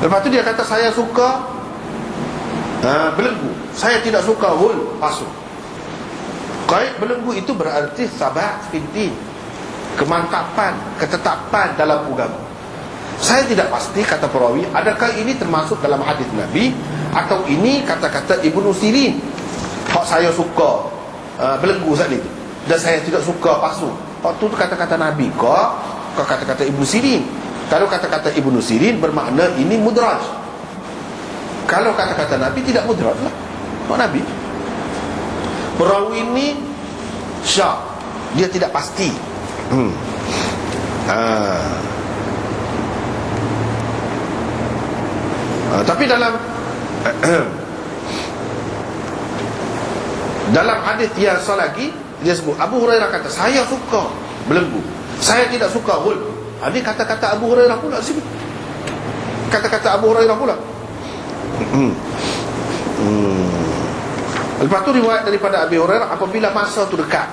Lepas tu dia kata saya suka belenggu, saya tidak suka hul, pasu. Qaid belenggu itu berarti sabat fiddin, kemantapan, ketetapan dalam agama. Saya tidak pasti, kata perawi, adakah ini termasuk dalam hadis Nabi atau ini kata-kata Ibnu Sirin. Hak saya suka belenggu saat itu, dan saya tidak suka pasu, hak tu kata-kata Nabi ke kata-kata Ibnu Sirin. Kalau kata-kata Ibnu Sirin bermakna ini mudraj. Kalau kata-kata Nabi tidak mudraj lah, hak Nabi. Perawi ini syak, dia tidak pasti. Tapi dalam dalam hadis yang lagi dia sebut, Abu Hurairah kata saya suka belenggu, saya tidak suka hul. Ini kata-kata Abu Hurairah pula sini. Kata-kata Abu Hurairah pula. Lepas tu riwayat daripada Abu Hurairah, apabila masa tu dekat,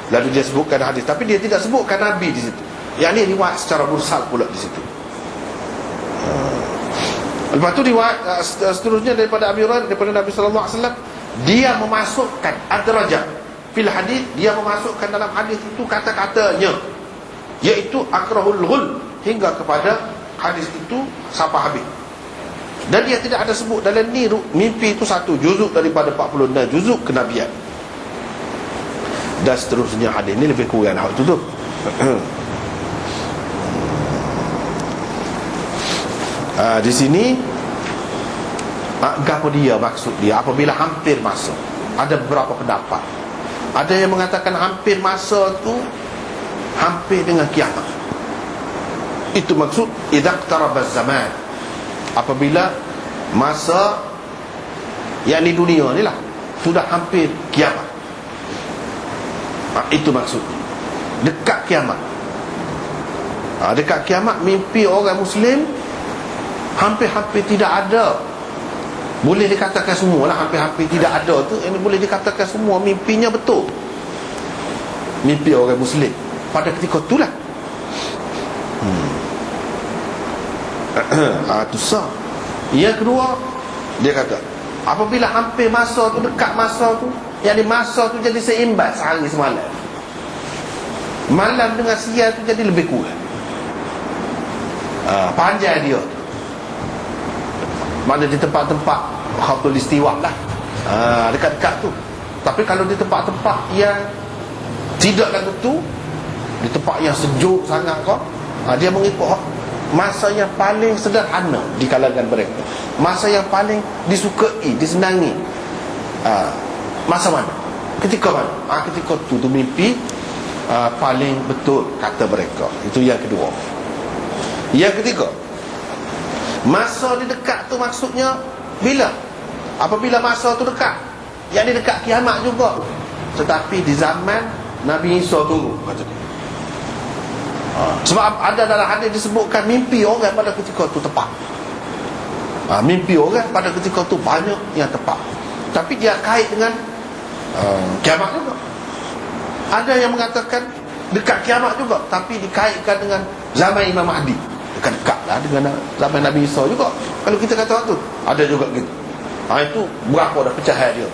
lalu dia sebutkan hadis, tapi dia tidak sebutkan Nabi di situ. Yang ni riwayat secara mursal pula di situ. Lepas tu riwayat seterusnya daripada Abu Hurairah, daripada Nabi sallallahu alaihi wasallam, dia memasukkan adraja fil hadis, dia memasukkan dalam hadis itu kata-katanya, iaitu akrahul ghul, hingga kepada hadis itu sampai habis. Dan dia tidak ada sebut dalam ni mimpi itu satu juzuk daripada 46 juzuk kenabian. Dan seterusnya hadis ni lebih kurang hak tu. Di sini apa dia maksud dia apabila hampir masa. Ada beberapa pendapat. Ada yang mengatakan hampir masa tu hampir dengan kiamat. Itu maksud idza iqtaraba zaman, apabila masa yakni dunia ni lah sudah hampir kiamat. Itu maksud dekat kiamat. Dekat kiamat mimpi orang Muslim hampir-hampir tidak ada. Boleh dikatakan semua lah hampir-hampir tidak ada tu, ini boleh dikatakan semua mimpinya betul. Mimpi orang Muslim pada ketika tu lah. Itu sah. Yang kedua, dia kata apabila hampir masa tu, dekat masa tu, yang di masa tu jadi seimbang sehari semalam, malam dengan siang tu jadi lebih kurang. Panjang dia tu, mana di tempat-tempat khatul istiwa lah, dekat-dekat tu. Tapi kalau di tempat-tempat yang tidak lagu tu, di tempat yang sejuk sangat kau, dia mengikut masa yang paling sederhana di kalangan mereka, masa yang paling disukai, disenangi. Masa mana? Ketika mana? Ketika tu mimpi paling betul, kata mereka. Itu yang kedua. Yang ketiga, masa di dekat tu maksudnya bila? Apabila masa tu dekat, yang di dekat kiamat juga, tetapi di zaman Nabi Isa turun, kata dia. Sebab ada dalam hadis disebutkan mimpi orang pada ketika tu tepat. Mimpi orang pada ketika tu banyak yang tepat, tapi dia kait dengan kiamat juga. Ada yang mengatakan dekat kiamat juga, tapi dikaitkan dengan zaman Imam Mahdi. Dekat-dekat lah dengan zaman Nabi Isa juga. Kalau kita kata waktu, ada juga gitu. Itu berapa dah pecahan dia.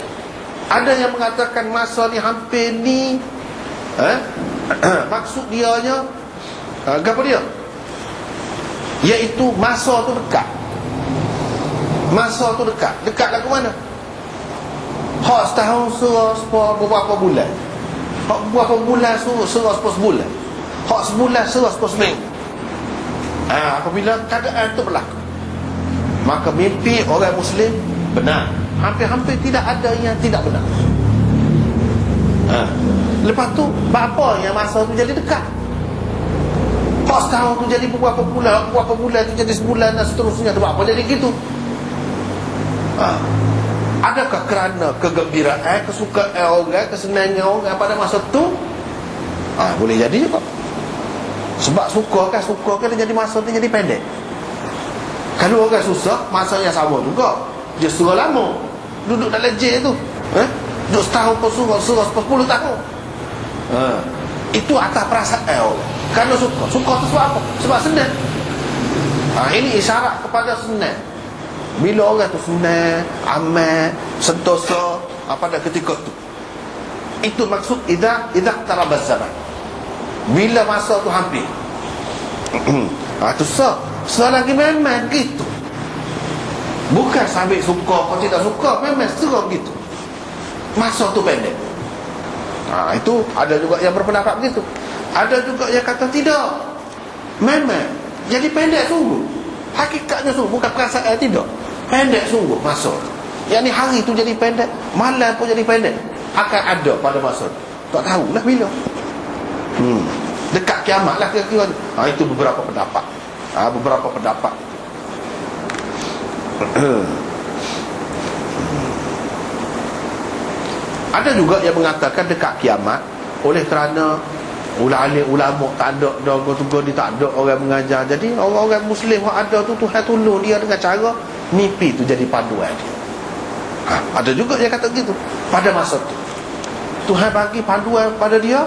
Ada yang mengatakan masa ni hampir ni, maksud dianya apa dia? Iaitu masa tu dekat. Masa tu dekat. Dekat lah ke mana? Hak setahun surah beberapa bulan. Hak beberapa bulan surah sebulan. Hak sebulan surah seminggu. Apabila keadaan itu berlaku, maka mimpi orang Muslim benar. Hampir-hampir tidak ada yang tidak benar. Lepas tu apa yang masa tu jadi dekat? Kos tahun tu jadi beberapa bulan tu jadi sebulan dan seterusnya. Apa jadi gitu? Adakah kerana kegembiraan, kesukaan orang, kesenangan orang pada masa tu? Boleh jadi juga. Sebab suka kan jadi masa tu jadi pendek. Kalau orang susah, masa yang sama juga. Dia surah lama, duduk dalam jail tu, duduk setahun pun surah 10 tahun. Itu atas perasaan orang. Kalau suka tu sebab apa? Sebab senang. Ini isyarat kepada senang. Bila orang tu senang, amal, sentosa pada ketika tu, itu maksud idza tarabaz zaman, bila masa tu hampir. Tu selagi memang gitu, bukan sambil suka atau tidak suka, memang serah gitu, masa tu pendek. Itu ada juga yang berpendapat begitu. Ada juga yang kata tidak, memang jadi pendek sungguh. Hakikatnya sungguh, bukan perasaan, tidak, pendek sungguh masa. Yang ni hari tu jadi pendek, malam pun jadi pendek. Akan ada pada masa tu, tak tahulah bila. Dekat kiamat lah kira-kira. Itu beberapa pendapat. Beberapa pendapat. Ada juga yang mengatakan dekat kiamat, oleh kerana ulama tak ada, dia tak ada orang mengajar, jadi orang-orang Muslim yang ada tu, Tuhan tolong dia dengan cara mimpi tu jadi panduan dia. Ada juga yang kata gitu. Pada masa tu Tuhan bagi panduan pada dia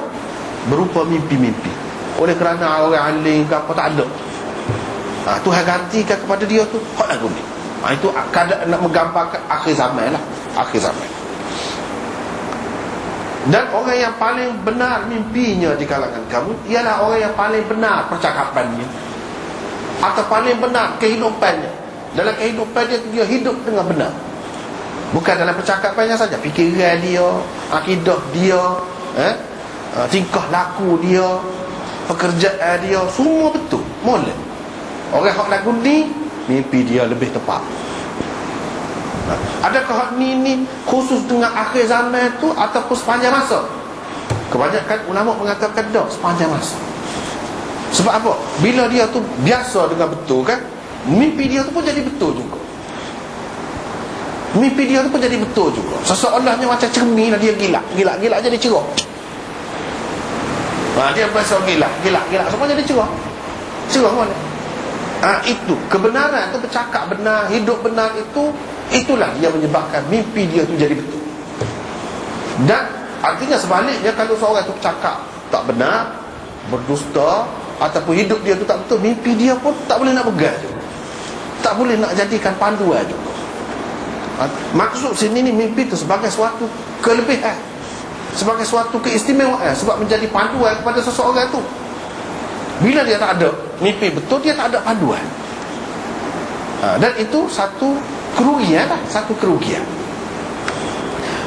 berupa mimpi-mimpi. Oleh kerana orang alim ke apa tak ada, Tuhan gantikan kepada dia tu hak lagu ni. Itu kadang nak menggambarkan akhir zaman lah. Akhir zaman. Dan orang yang paling benar mimpinya di kalangan kamu ialah orang yang paling benar percakapannya, atau paling benar kehidupannya. Dalam kehidupan dia hidup dengan benar. Bukan dalam percakapannya saja, fikiran dia, akidah dia, tingkah laku dia, pekerjaan dia, semua betul, molek. Orang hak lagu ni, mimpi dia lebih tepat. Adakah hak ni khusus dengan akhir zaman tu ataupun sepanjang masa? Kebanyakan ulama mengatakan dah sepanjang masa. Sebab apa? Bila dia tu biasa dengan betul kan, mimpi dia tu pun jadi betul juga. Mimpi dia tu pun jadi betul juga. Seseorangnya macam cermin lah, dia gila jadi cerah. Dia biasa gila semua jadi cerah. Cerah mana? Itu kebenaran tu, bercakap benar, hidup benar, itulah yang menyebabkan mimpi dia tu jadi betul. Dan artinya sebaliknya, kalau seorang tu bercakap tak benar, berdusta, ataupun hidup dia tu tak betul, mimpi dia pun tak boleh nak pegang juga, tak boleh nak jadikan panduan juga. Maksud sini ni, mimpi tu sebagai suatu kelebihan, sebagai suatu keistimewaan, sebab menjadi panduan kepada seseorang tu. Bila dia tak ada mimpi betul, dia tak ada panduan. Dan itu satu kerugian lah, satu kerugian.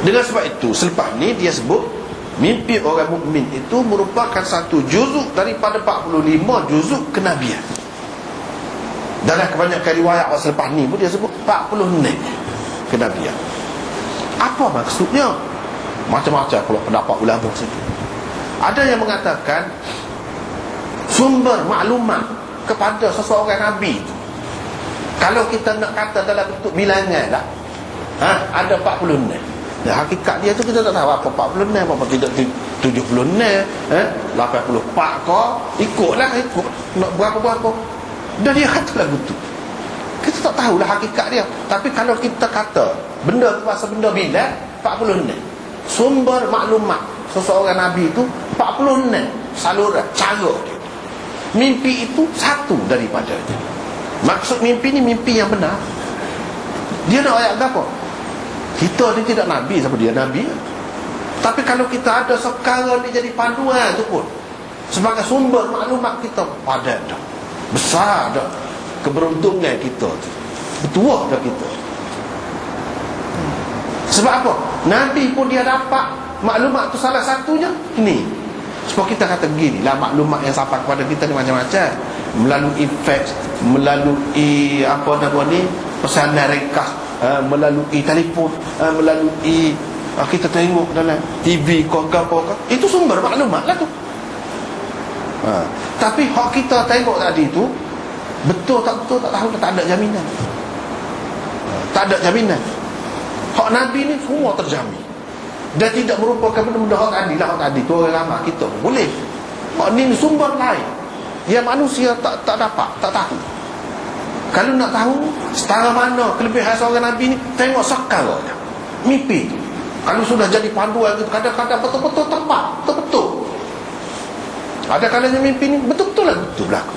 Dengan sebab itu, selepas ni dia sebut mimpi orang mukmin itu merupakan satu juzuk daripada 45 juzuk kenabian. Dalam kebanyakan riwayat selepas ni pun dia sebut 46 kenabian. Apa maksudnya? Macam-macam pula pendapat ulama situ. Ada yang mengatakan sumber maklumat kepada seseorang nabi itu, kalau kita nak kata dalam bentuk bilangan lah, ada 46. Hakikat dia tu kita tak tahu apa 46, apa tidak 76, 84 ke, ikut nak berapa-berapa. Dan dia kata lagu tu, kita tak tahulah hakikat dia. Tapi kalau kita kata benda tu pasal benda bilang 46, sumber maklumat seseorang nabi itu 46 saluran cara dia. Mimpi itu satu daripadanya. Maksud mimpi ni mimpi yang benar. Dia nak ayat apa? Kita ni tidak nabi, siapa dia nabi? Tapi kalau kita ada sekarang ni jadi panduan tu pun, sebagai sumber maklumat kita, padat dah, besar dah keberuntungan kita tu, bertuah dah kita. Sebab apa? Nabi pun dia dapat maklumat tu, salah satunya ni. Sebab kita kata gini lah, maklumat yang sampai kepada kita ni macam-macam, melalui fax, melalui apa nama ni, pesanan ringkas, melalui telefon, melalui kita tengok dalam TV ke apa, itu sumber maklumat lah tu. Tapi hak kita tengok tadi tu betul tak tahu, tak ada jaminan. Tak ada jaminan. Hak Nabi ni semua terjamin. Dan tidak merupakan benda-benda hak tadi lah. Hak tadi tu orang lama kita boleh. Hak ni sumber lain yang manusia tak dapat, tak tahu. Kalau nak tahu setara mana kelebihan seorang Nabi ni, tengok sekarang mimpi tu. Kalau sudah jadi panduan gitu, kadang-kadang betul-betul tepat, betul-betul. Ada kalanya mimpi ni betul-betul lah, betul berlaku.